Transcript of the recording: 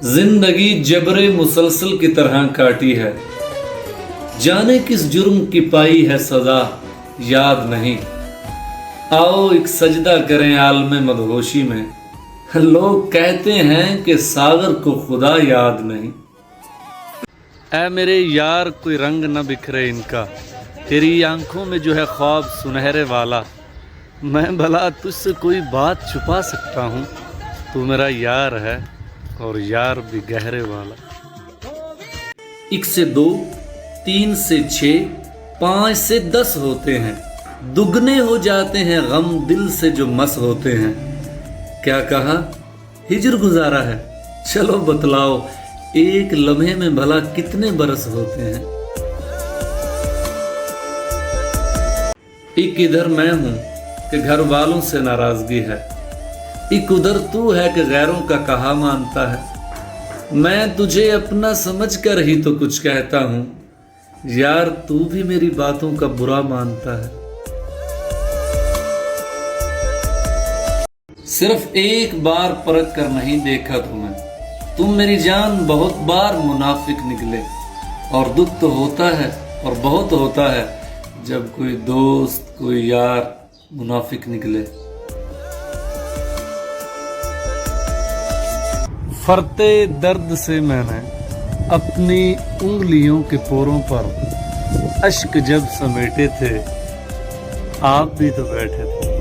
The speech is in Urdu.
زندگی جبر مسلسل کی طرح کاٹی ہے، جانے کس جرم کی پائی ہے سزا یاد نہیں۔ آؤ ایک سجدہ کریں عالم مدہوشی میں، لوگ کہتے ہیں کہ ساغر کو خدا یاد نہیں۔ اے میرے یار کوئی رنگ نہ بکھرے ان کا، تیری آنکھوں میں جو ہے خواب سنہرے والا، میں بھلا تجھ سے کوئی بات چھپا سکتا ہوں، تو میرا یار ہے اور یار بھی گہرے والا۔ 1 سے 2، 3 سے 6، 5 سے 10 ہوتے ہیں، دگنے ہو جاتے ہیں غم دل سے جو مس ہوتے ہیں۔ کیا کہا؟ ہجر گزارا ہے، چلو بتلاؤ ایک لمحے میں بھلا کتنے برس ہوتے ہیں۔ ایک ادھر میں ہوں کہ گھر والوں سے ناراضگی ہے، ایک ادھر تو ہے کہ غیروں کا کہا مانتا ہے۔ میں تجھے اپنا سمجھ کر ہی تو کچھ کہتا ہوں، یار تو بھی میری باتوں کا برا مانتا ہے۔ صرف ایک بار پرکھ کر نہیں دیکھا تمہیں، تم میری جان بہت بار منافق نکلے، اور دکھ تو ہوتا ہے اور بہت ہوتا ہے جب کوئی دوست کوئی یار منافق نکلے۔ فرتے درد سے میں نے اپنی انگلیوں کے پوروں پر اشک جب سمیٹے تھے، آپ بھی تو بیٹھے تھے۔